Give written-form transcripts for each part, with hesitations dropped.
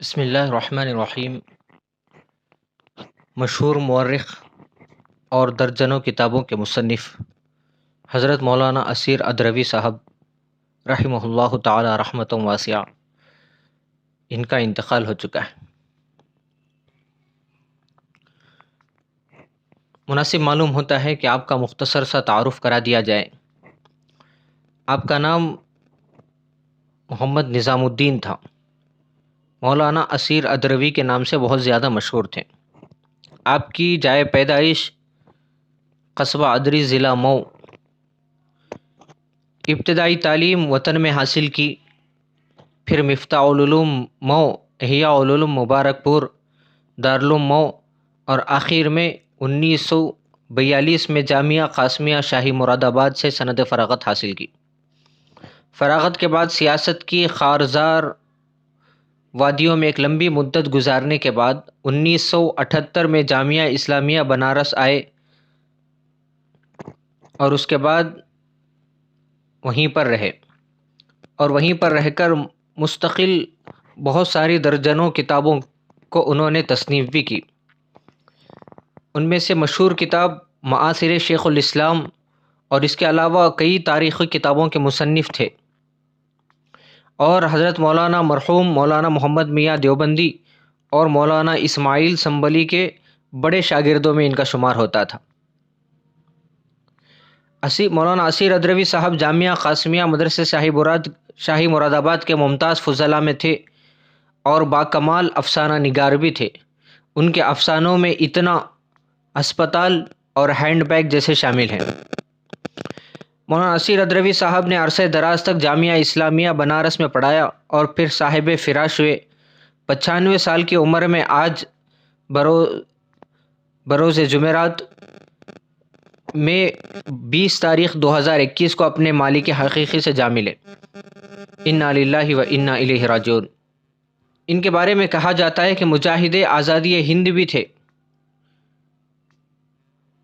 بسم اللہ الرحمن الرحیم۔ مشہور مورخ اور درجنوں کتابوں کے مصنف حضرت مولانا اسیر ادروی صاحب رحمہ اللہ تعالی رحمۃ واسعہ، ان کا انتقال ہو چکا ہے۔ مناسب معلوم ہوتا ہے کہ آپ کا مختصر سا تعارف کرا دیا جائے۔ آپ کا نام محمد نظام الدین تھا۔ مولانا اسیر ادروی کے نام سے بہت زیادہ مشہور تھے۔ آپ کی جائے پیدائش قصبہ ادری، ضلع مئو۔ ابتدائی تعلیم وطن میں حاصل کی، پھر مفتاح العلوم مئو، احیاء العلوم مبارک پور، دارالعلوم مئو، اور آخر میں 1942 میں جامعہ قاسمیہ شاہی مراد آباد سے سند فراغت حاصل کی۔ فراغت کے بعد سیاست کی خارزار وادیوں میں ایک لمبی مدت گزارنے کے بعد 1978 میں جامعہ اسلامیہ بنارس آئے اور اس کے بعد وہیں پر رہے، اور وہیں پر رہ کر مستقل بہت ساری درجنوں کتابوں کو انہوں نے تصنیف بھی کی۔ ان میں سے مشہور کتاب معاصر شیخ الاسلام، اور اس کے علاوہ کئی تاریخی کتابوں کے مصنف تھے، اور حضرت مولانا مرحوم مولانا محمد میاں دیوبندی اور مولانا اسماعیل سنبلی کے بڑے شاگردوں میں ان کا شمار ہوتا تھا۔ مولانا اسیر ادروی صاحب جامعہ قاسمیہ مدرسہ شاہی مراد آباد کے ممتاز فضلاء میں تھے اور باکمال افسانہ نگار بھی تھے۔ ان کے افسانوں میں اتنا، ہسپتال اور ہینڈ بیگ جیسے شامل ہیں۔ مولانا اسیر ادروی صاحب نے عرصہ دراز تک جامعہ اسلامیہ بنارس میں پڑھایا اور پھر صاحب فراش ہوئے۔ 95 سال کی عمر میں آج بروز جمعرات میں 20 تاریخ 2021 کو اپنے مالک حقیقی سے جا ملے۔ انا للہ و انا الیہ راجعون۔ ان کے بارے میں کہا جاتا ہے کہ مجاہد آزادی ہند بھی تھے،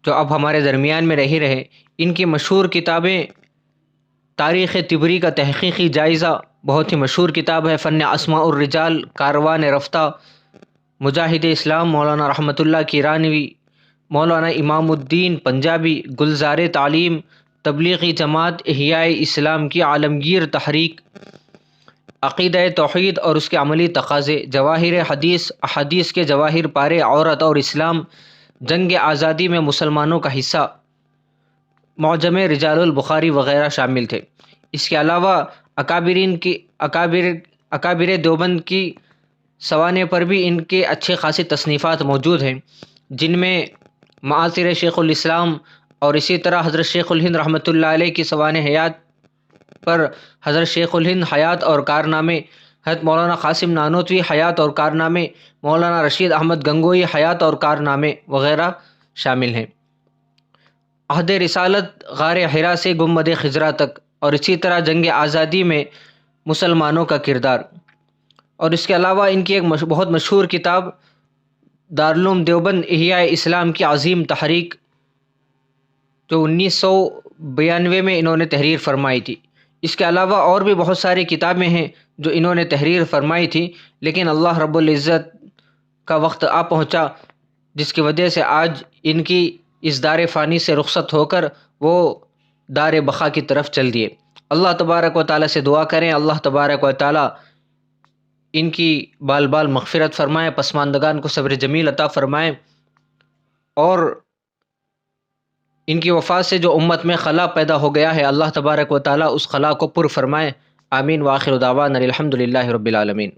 جو اب ہمارے درمیان میں رہی رہے۔ ان کی مشہور کتابیں تاریخ طبری کا تحقیقی جائزہ بہت ہی مشہور کتاب ہے، فن اسماء الرجال، کاروان رفتہ، مجاہد اسلام مولانا رحمۃ اللہ کیرانوی، مولانا امام الدین پنجابی، گلزار تعلیم، تبلیغی جماعت احیاء اسلام کی عالمگیر تحریک، عقیدہ توحید اور اس کے عملی تقاضے، جواہر حدیث، احادیث کے جواہر پارے، عورت اور اسلام، جنگ آزادی میں مسلمانوں کا حصہ، معجم رجال البخاری وغیرہ شامل تھے۔ اس کے علاوہ اکابر دیوبند کی سوانح پر بھی ان کے اچھے خاصی تصنیفات موجود ہیں، جن میں معاصر شیخ الاسلام اور اسی طرح حضرت شیخ الہند رحمۃ اللہ علیہ کی سوانح حیات پر حضرت شیخ الہند حیات اور کارنامے، حضرت مولانا قاسم نانوتوی حیات اور کارنامے، مولانا رشید احمد گنگوئی حیات اور کارنامے وغیرہ شامل ہیں۔ عہد رسالت، غار حرا سے گنبد خضرا تک، اور اسی طرح جنگ آزادی میں مسلمانوں کا کردار۔ اور اس کے علاوہ ان کی ایک بہت مشہور کتاب دارالعلوم دیوبند احیاء اسلام کی عظیم تحریک، جو 1992 میں انہوں نے تحریر فرمائی تھی۔ اس کے علاوہ اور بھی بہت ساری کتابیں ہیں جو انہوں نے تحریر فرمائی تھی، لیکن اللہ رب العزت کا وقت آ پہنچا، جس کی وجہ سے آج ان کی اس دار فانی سے رخصت ہو کر وہ دار بقا کی طرف چل دیے۔ اللہ تبارک و تعالیٰ سے دعا کریں، اللہ تبارک و تعالیٰ ان کی بال بال مغفرت فرمائے، پسماندگان کو صبر جمیل عطا فرمائے، اور ان کی وفات سے جو امت میں خلا پیدا ہو گیا ہے، اللہ تبارک و تعالیٰ اس خلا کو پر فرمائے۔ آمین۔ وآخر دعوانا الحمد للہ رب العالمین۔